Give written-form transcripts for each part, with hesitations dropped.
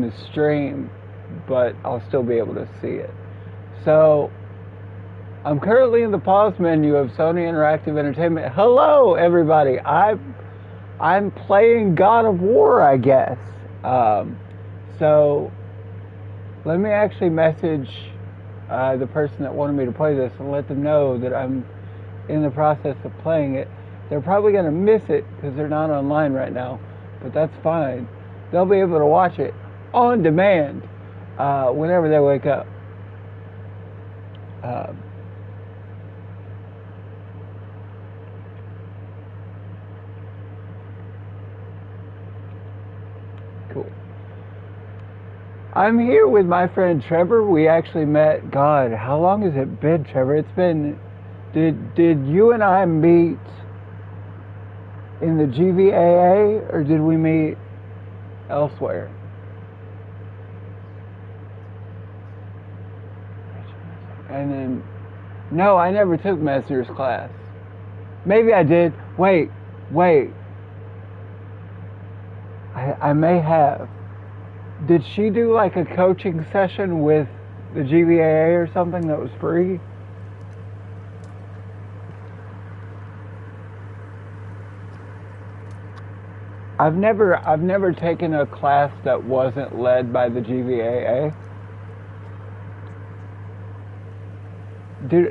the stream, but I'll still be able to see it. So I'm currently in the pause menu of Sony Interactive Entertainment. Hello, everybody. I'm playing God of War, I guess. So let me actually message the person that wanted me to play this and let them know that I'm in the process of playing it. They're probably going to miss it because they're not online right now, but that's fine. They'll be able to watch it on demand whenever they wake up. Cool. I'm here with my friend Trevor. We actually met, God, how long has it been, Trevor? It's been, did you and I meet in the GVAA or did we meet elsewhere? And then, no, I never took Mesner's class. Maybe I did. Wait. I may have. Did she do like a coaching session with the GVAA or something that was free? I've never taken a class that wasn't led by the GVAA.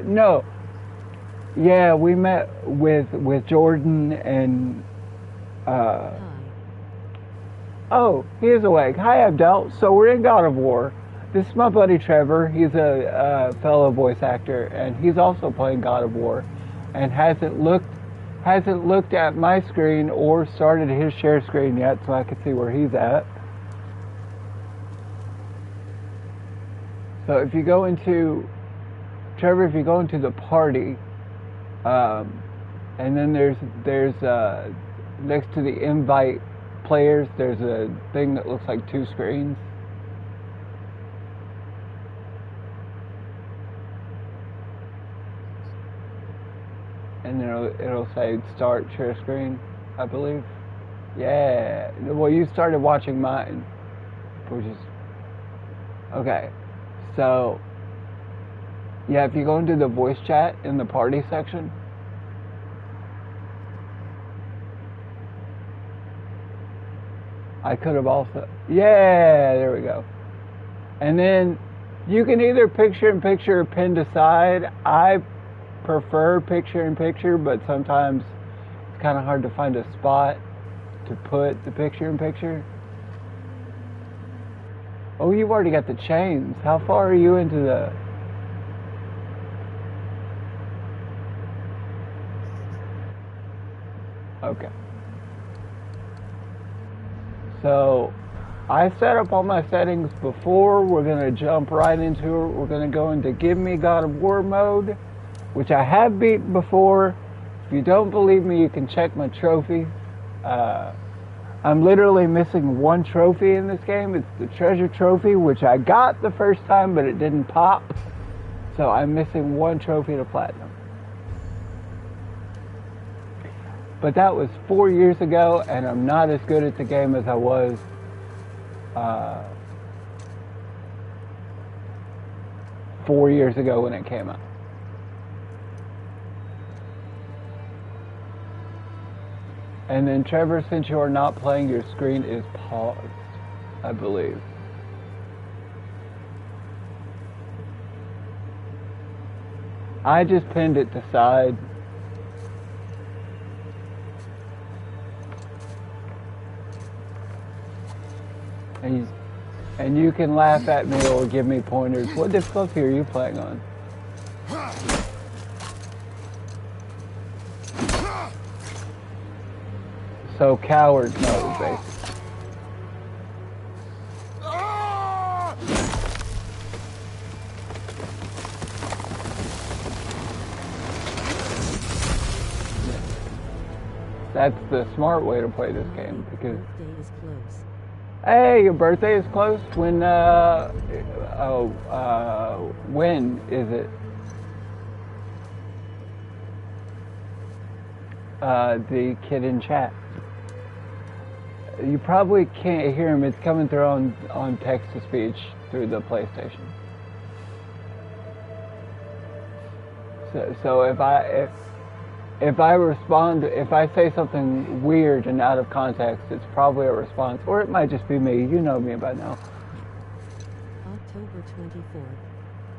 No. Yeah, we met with Jordan and oh, he is awake. Hi, Abdel. So we're in God of War. This is my buddy Trevor. He's a fellow voice actor, and he's also playing God of War, and hasn't looked at my screen or started his share screen yet, so I can see where he's at. So if you go into Trevor, if you go into the party, and then there's next to the invite players, there's a thing that looks like two screens. And then it'll say start share screen, I believe. Yeah. Well, you started watching mine, which is okay. So yeah, if you go into the voice chat in the party section, I could have also, yeah, there we go. And then you can either picture-in-picture or pin to side. I prefer picture-in-picture, but sometimes it's kind of hard to find a spot to put the picture-in-picture. Oh, you've already got the chains. How far are you into the... Okay. So I set up all my settings before. We're going to jump right into it. We're going to go into Give Me God of War mode, which I have beaten before. If you don't believe me, you can check my trophies. I'm literally missing one trophy in this game. It's the treasure trophy, which I got the first time, but it didn't pop. So I'm missing one trophy to platinum. But that was 4 years ago, and I'm not as good at the game as I was 4 years ago when it came out. And then Trevor, since you are not playing, your screen is paused, I believe. I just pinned it to side. And you can laugh at me or give me pointers. What difficulty are you playing on? So coward mode, basically. That's the smart way to play this game because... Hey, your birthday is close? When is it? The kid in chat. You probably can't hear him. It's coming through on text to speech through the PlayStation. So if I respond, if I say something weird and out of context, it's probably a response, or it might just be me. You know me by now. October 24th.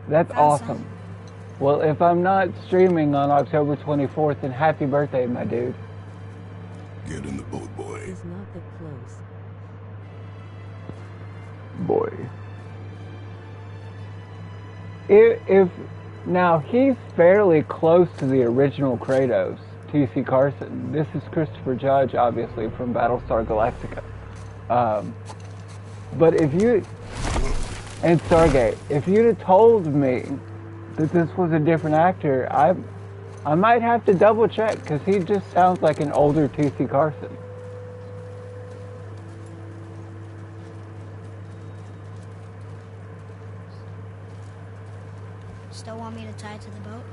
That's awesome. Well, if I'm not streaming on October 24th, then happy birthday, my dude. Get in the boat, boy. Is not that close. Boy. If now he's fairly close to the original Kratos, T.C. Carson. This is Christopher Judge, obviously, from Battlestar Galactica. But if you, and Stargate, if you'd have told me that this was a different actor, I might have to double check, because he just sounds like an older T.C. Carson. Still want me to tie it to the boat?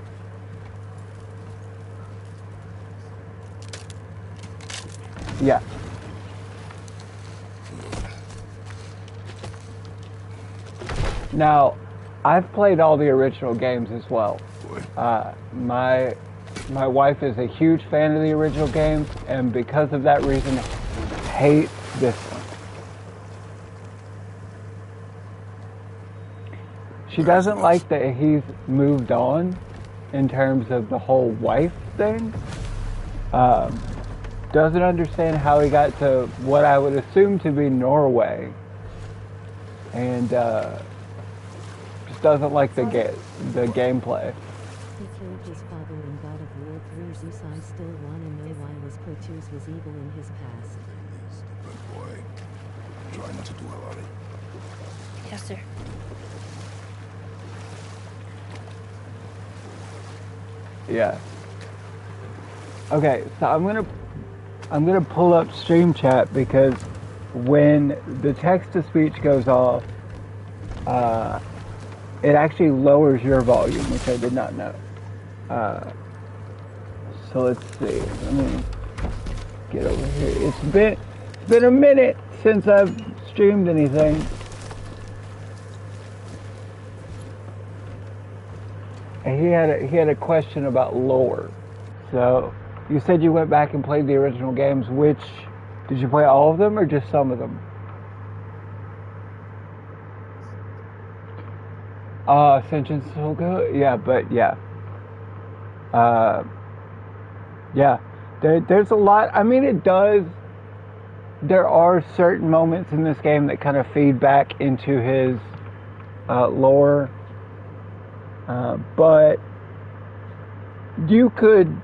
Yeah. Now, I've played all the original games as well. My wife is a huge fan of the original games, and because of that reason, hates this one. She doesn't like that he's moved on in terms of the whole wife thing. Doesn't understand how he got to what I would assume to be Norway. And just doesn't like the gameplay. He killed his father in God of War 3. Zeus, I still want to know why was Kratos was evil in his past. Good boy. Try not to dwell on it. Yes, sir. Yeah. Okay, so I'm gonna pull up Stream Chat, because when the text to speech goes off, it actually lowers your volume, which I did not know. So let's see. Let me get over here. It's been a minute since I've streamed anything. And he had a question about lore. So you said you went back and played the original games. Which did you play all of them or just some of them? Ascension's so good. Yeah, but yeah. Yeah. There's a lot. I mean, it does. There are certain moments in this game that kind of feed back into his lore. But you could,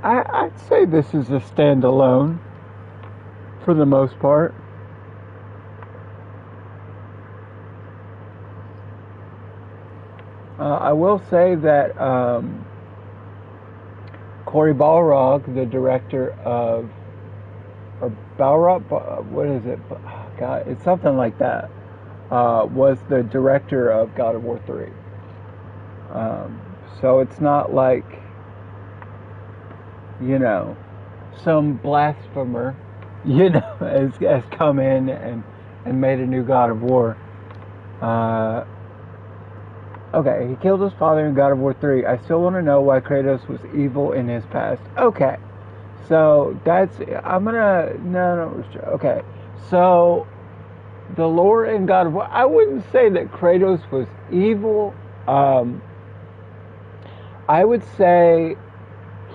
I'd say this is a standalone for the most part. I will say that Cory Balrog, the director of, or Balrog, what is it? Oh, God, it's something like that. Was the director of God of War 3. So it's not like, you know, some blasphemer, you know, has come in and made a new God of War. Okay, he killed his father in God of War 3. I still want to know why Kratos was evil in his past. Okay, so that's, okay, so the lore in God of War, I wouldn't say that Kratos was evil. I would say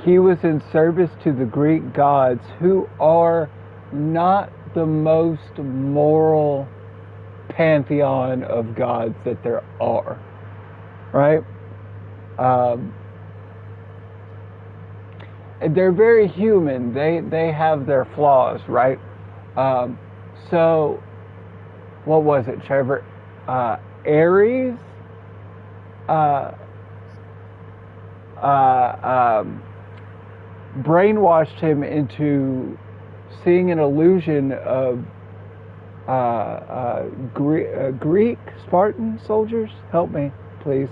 he was in service to the Greek gods, who are not the most moral pantheon of gods that there are, right? They're very human. They have their flaws, right? So what was it, Trevor? Ares brainwashed him into seeing an illusion of Greek Spartan soldiers. Help me, please.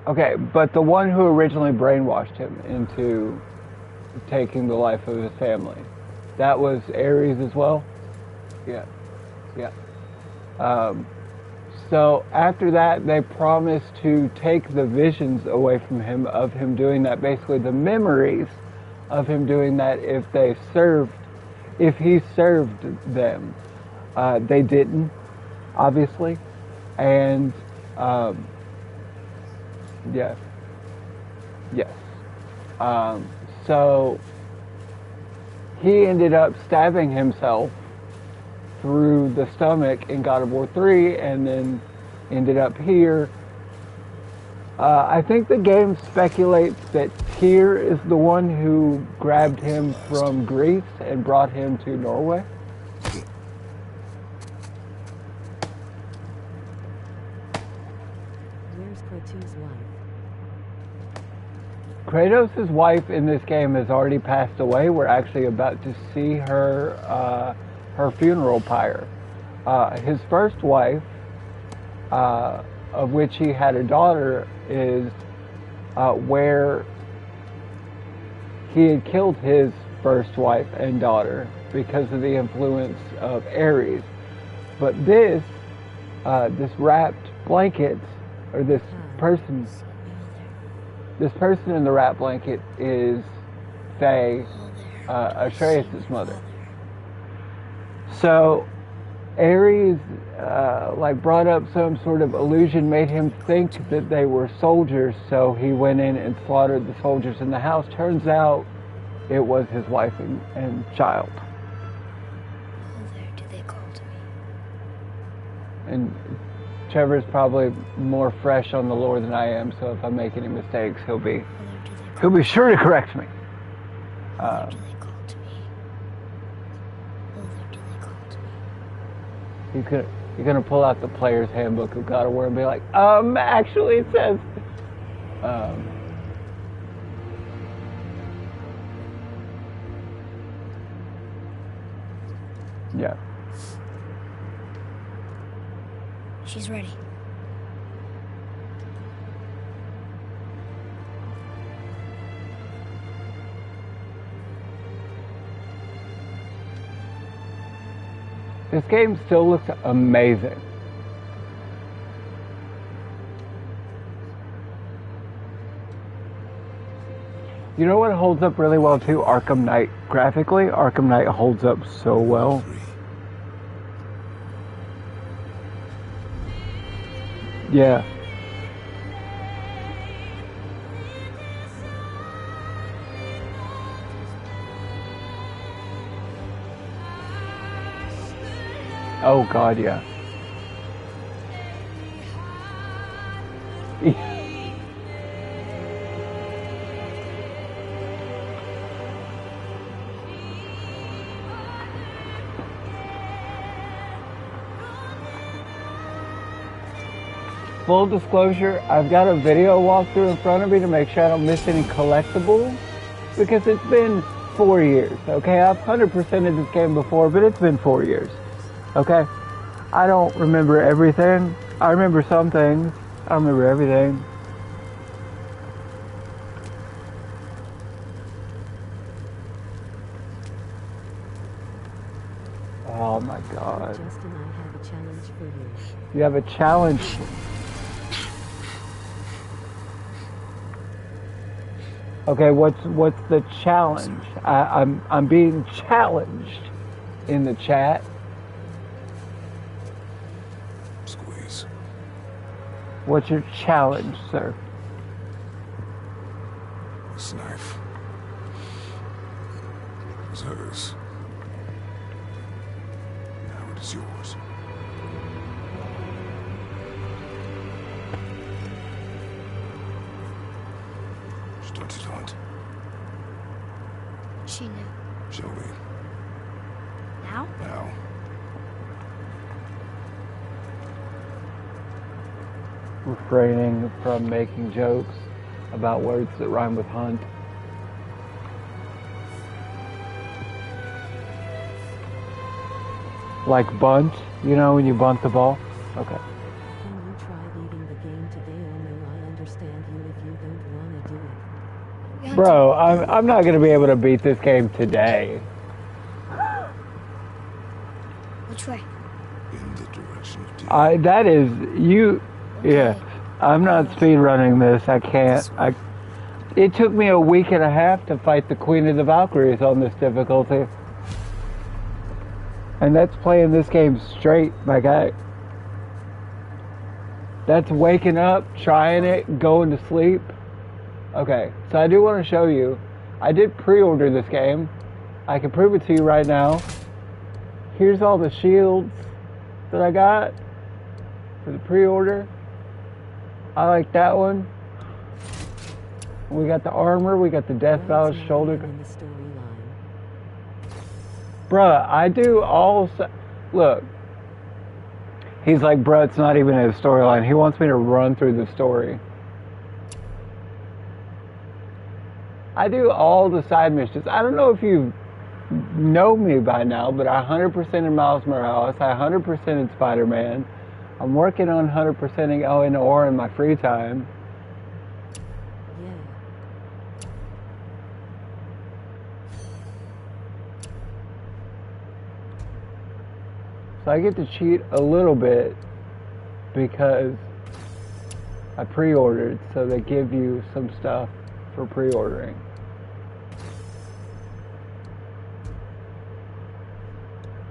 Okay, but the one who originally brainwashed him into taking the life of his family, that was Ares as well? Yeah, yeah. So after that, they promised to take the visions away from him of him doing that, basically the memories of him doing that if he served them. They didn't, obviously. And, yes. Yes. So he ended up stabbing himself through the stomach in God of War 3 and then ended up here. I think the game speculates that Tyr is the one who grabbed him from Greece and brought him to Norway. Where's Kratos' wife? Kratos' wife in this game has already passed away. We're actually about to see her funeral pyre. His first wife, of which he had a daughter, is where he had killed his first wife and daughter because of the influence of Ares. But this wrapped blanket, or this person in the wrapped blanket is Faye, Atreus' mother. So Ares brought up some sort of illusion, made him think that they were soldiers, so he went in and slaughtered the soldiers in the house. Turns out it was his wife and child. Mother, do they call to me? And Trevor's probably more fresh on the lore than I am, so if I make any mistakes, he'll be sure to correct me. Mother, do they call to me? Mother, do they call to me? You're gonna pull out the player's handbook of God of War and be like, actually it says, yeah. She's ready. This game still looks amazing. You know what holds up really well too? Arkham Knight. Graphically, Arkham Knight holds up so well. Yeah. Oh God, yeah. Full disclosure, I've got a video walkthrough in front of me to make sure I don't miss any collectibles, because it's been 4 years, okay? I've 100%ed this game before, but it's been 4 years, okay? I don't remember everything. I remember some things. I don't remember everything. Oh my God. Justin, I have a challenge for you. You have a challenge. Okay, what's the challenge? I'm being challenged in the chat. Squeeze. What's your challenge, sir? This knife was hers. Now it is yours. Started to hunt. She knew. Shall we? Now? Now. Refraining from making jokes about words that rhyme with hunt. Like bunt, you know, when you bunt the ball? Okay. Can you try leaving the game today, or no? I understand you We hunt Bro, together. I'm not gonna be able to beat this game today. Which way? In the direction of deer. That is you. Yeah, Okay. I'm not speed running this. I can't. It took me a week and a half to fight the Queen of the Valkyries on this difficulty, and that's playing this game straight, my guy. That's waking up, trying it, going to sleep. Okay, so I do want to show you. I did pre-order this game. I can prove it to you right now. Here's all the shields that I got for the pre-order. I like that one. We got the armor. We got the Death Vows shoulder. In the storyline. Bruh, I do all... Look. He's like, bruh, it's not even a storyline. He wants me to run through the story. I do all the side missions. I don't know if you know me by now, but I 100% in Miles Morales. I 100% in Spider-Man. I'm working on 100%ing Eleanor in my free time. Yeah. So I get to cheat a little bit because I pre-ordered, so they give you some stuff for pre-ordering.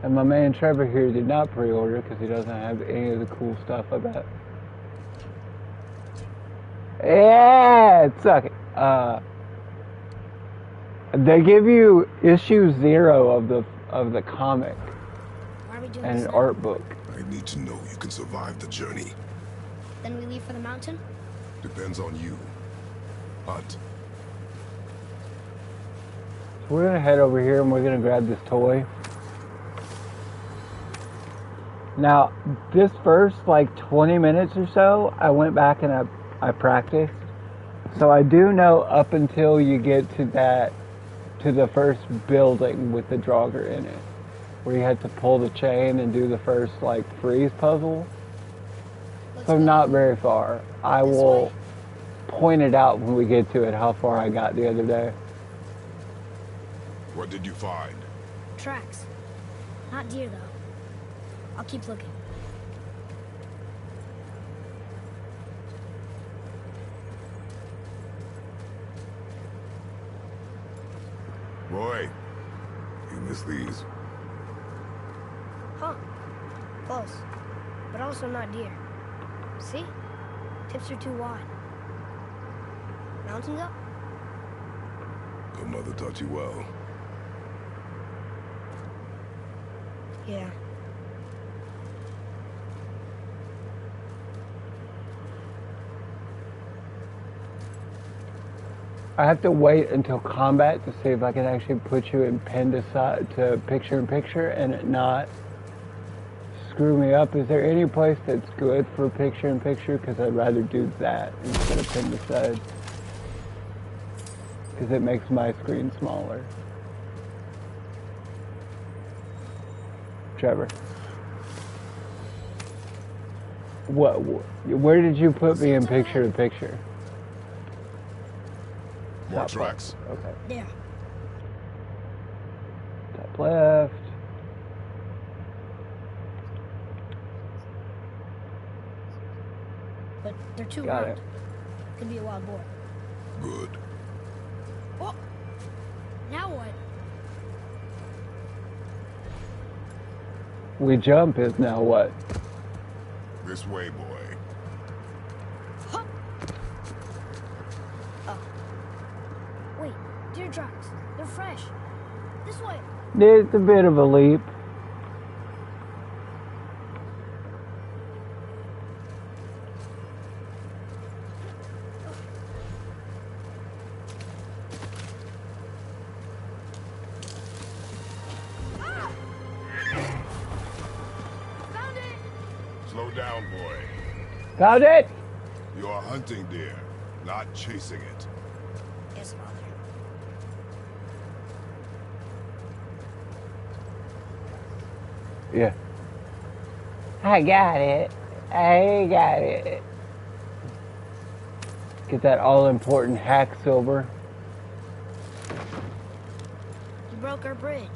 And my man Trevor here did not pre-order because he doesn't have any of the cool stuff I got. Yeah, suck it. They give you issue 0 of the comic Why are we doing and this an now? art book. I need to know you can survive the journey. Then we leave for the mountain? Depends on you. But So we're gonna head over here and we're gonna grab this toy. Now, this first like 20 minutes or so, I went back and I practiced. So I do know up until you get to the first building with the Draugr in it, where you had to pull the chain and do the first like freeze puzzle. Let's So go. not very far. I This will way? point it out when we get to it how far I got the other day. what did you find? Tracks. Not deer, though. I'll keep looking. Boy, you missed these. Huh. Close. But also not deer. See? Tips are too wide. Mountains up? Your mother taught you well. Yeah. I have to wait until combat to see if I can actually put you in pen to picture in picture and it not screw me up. Is there any place that's good for picture in picture? Because I'd rather do that instead of pen to side. Because it makes my screen smaller. Trevor. Where did you put me in picture to picture? More Top tracks. left. Okay. There. Top left. But they're too Got round. it. Could be a wild boar. Good. Oh! Now what? We jump is now what? This way, boy. Huh. Oh. Wait, deer tracks. They're fresh. This way. It's a bit of a leap. Found it! Slow down, boy. Found it! You are hunting deer, not chasing it. Yes, Father. Yeah. I got it. I got it. Get that all important hack silver. broke our bridge.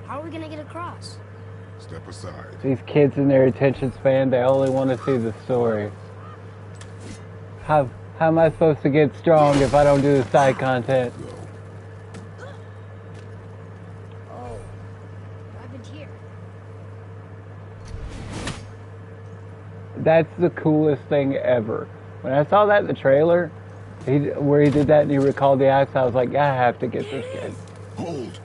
How are we gonna get across? Step aside. These kids in their attention span, they only want to see the story. How am I supposed to get strong if I don't do the side content? Go. Oh, what happened here? That's the coolest thing ever. When I saw that in the trailer, where he did that and he recalled the axe, I was like, I have to get this kid. Hold.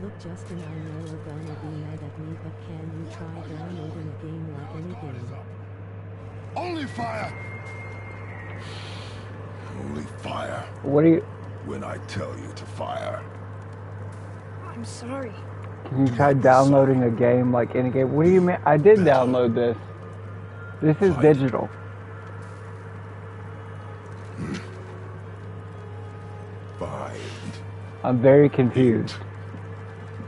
Look, Justin, I know you're gonna be mad at me, but can you try downloading a game like any game? Only fire. Only fire. What do you... When I tell you to fire. I'm sorry. Can you try downloading a game like any game? What do you mean? I did download this. This is digital. Find. I'm very confused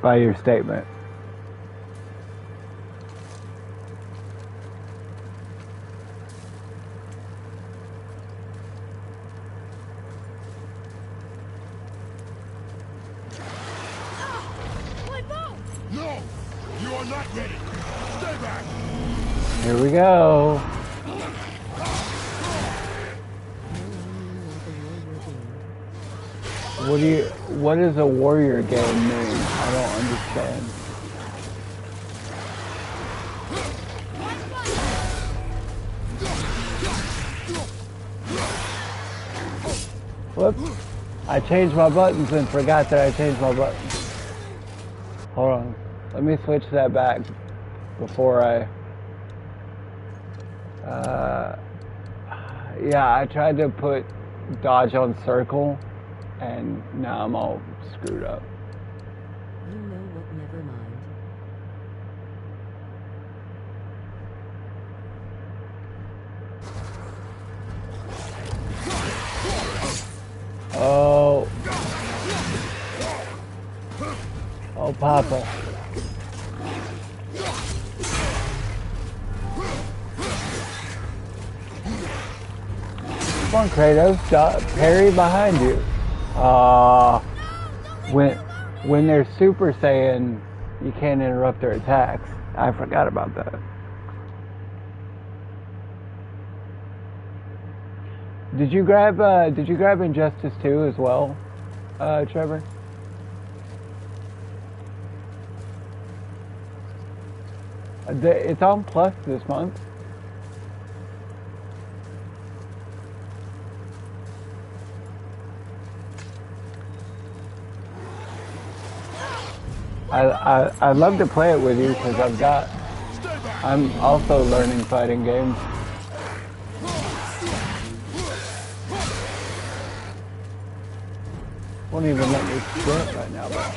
by your statement. No! You are not ready! Stay back! Here we go. What does a warrior game mean? I don't understand. Whoops. I changed my buttons and forgot that I changed my buttons. Hold on. Let me switch that back before I... yeah, I tried to put dodge on circle, and now I'm all screwed up. You know what, never mind. Oh. Oh, Papa. Come on, Kratos. Parry behind you. When they're Super Saiyan, you can't interrupt their attacks. I forgot about that. Did you grab Injustice 2 as well, Trevor? It's on Plus this month. I'd love to play it with you because I'm also learning fighting games. Won't even let me sprint right now, but.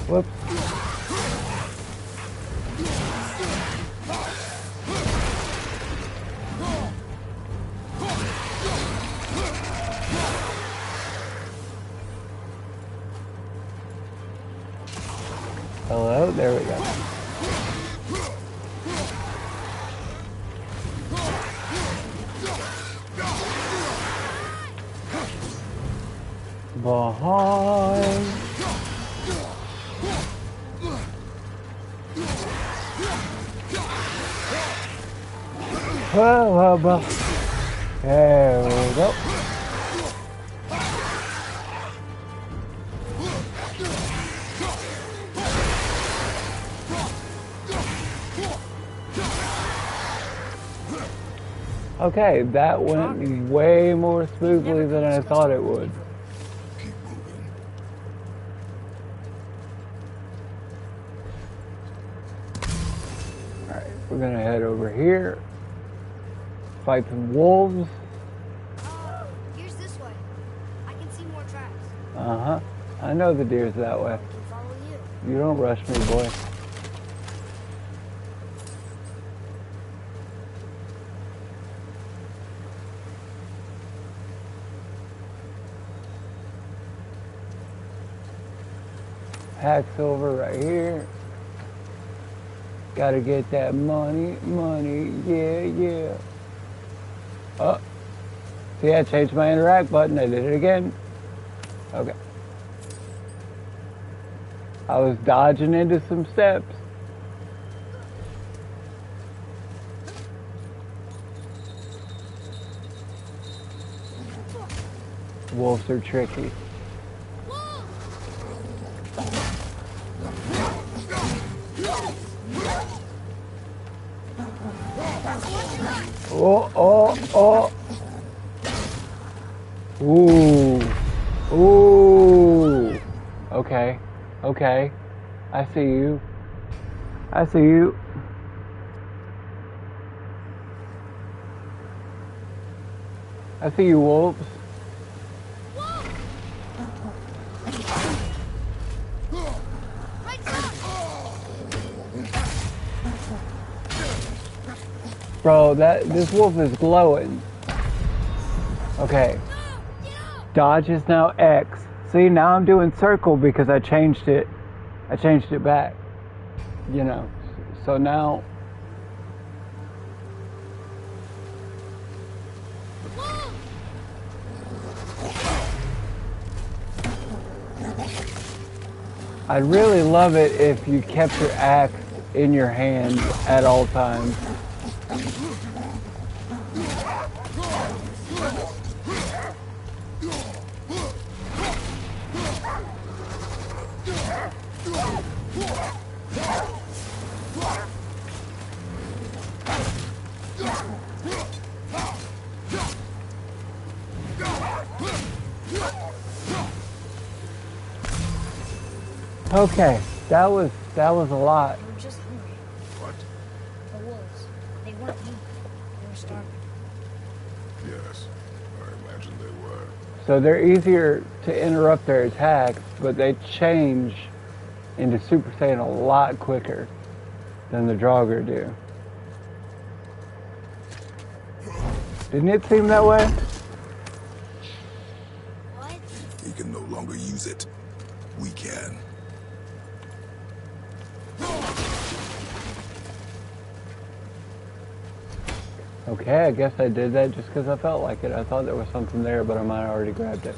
Whoops. Hello, there we go. Behind. Whoa. There we go. Okay, that went way more smoothly than I thought it would. Keep moving. Alright, we're gonna head over here. Fight some wolves. Here's this way. I can see more tracks. Uh-huh. I know the deer's that way. I can follow you. You don't rush me, boy. Pack silver right here. Gotta get that money, yeah. Oh, see, I changed my interact button. I did it again. Okay. I was dodging into some steps. Wolves are tricky. Oh. Ooh. Okay. I see you. I see you, wolves. Bro, this wolf is glowing. Okay. Dodge is now X. See, now I'm doing circle because I changed it. I changed it back. You know. So now I'd really love it if you kept your axe in your hand at all times. Okay, that was a lot. They were just hungry. What? The wolves. They weren't hungry. They were starving. Yes, I imagine they were. So they're easier to interrupt their attacks, but they change into Super Saiyan a lot quicker than the Draugr do. Didn't it seem that way? What? He can no longer use it. We can. Okay, I guess I did that just because I felt like it. I thought there was something there, but I might have already grabbed it.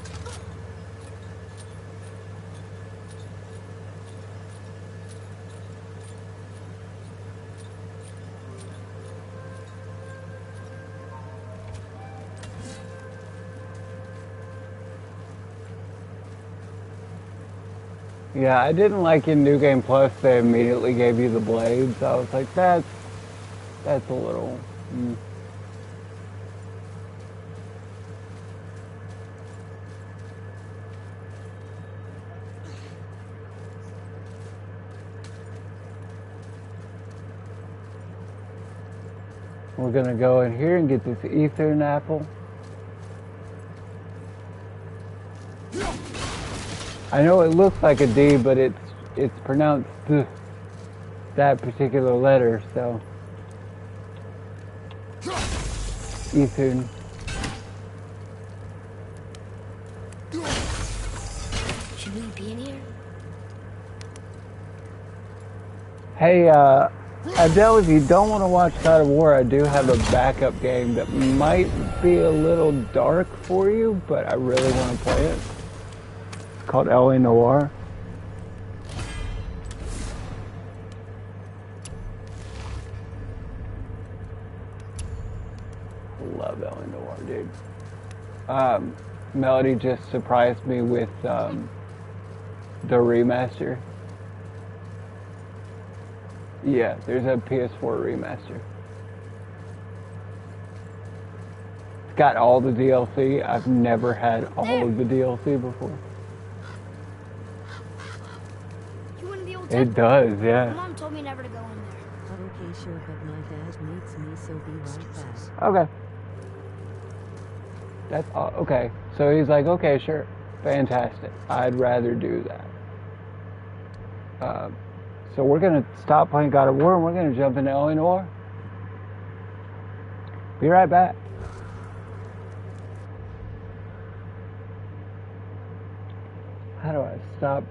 Yeah, I didn't like in New Game Plus they immediately gave you the blades. I was like, that's a little... We're gonna go in here and get this Ethern apple. I know it looks like a D, but it's pronounced th, that particular letter, so. Ethern. Should we be in here? Hey, Adele, if you don't want to watch God of War, I do have a backup game that might be a little dark for you, but I really want to play it. It's called L.A. Noire. Love L.A. Noire, dude. Melody just surprised me with the remaster. Yeah, there's a PS4 remaster. It's got all the DLC. I've never had all of the DLC before. You want to be able It does, My yeah. mom told me never to go in there. Okay, sure, but my dad needs me, so be right back. Okay. That's all. Okay. So he's like, okay, sure. Fantastic. I'd rather do that. So we're going to stop playing God of War and we're going to jump into L.A. Noire. Be right back. How do I stop?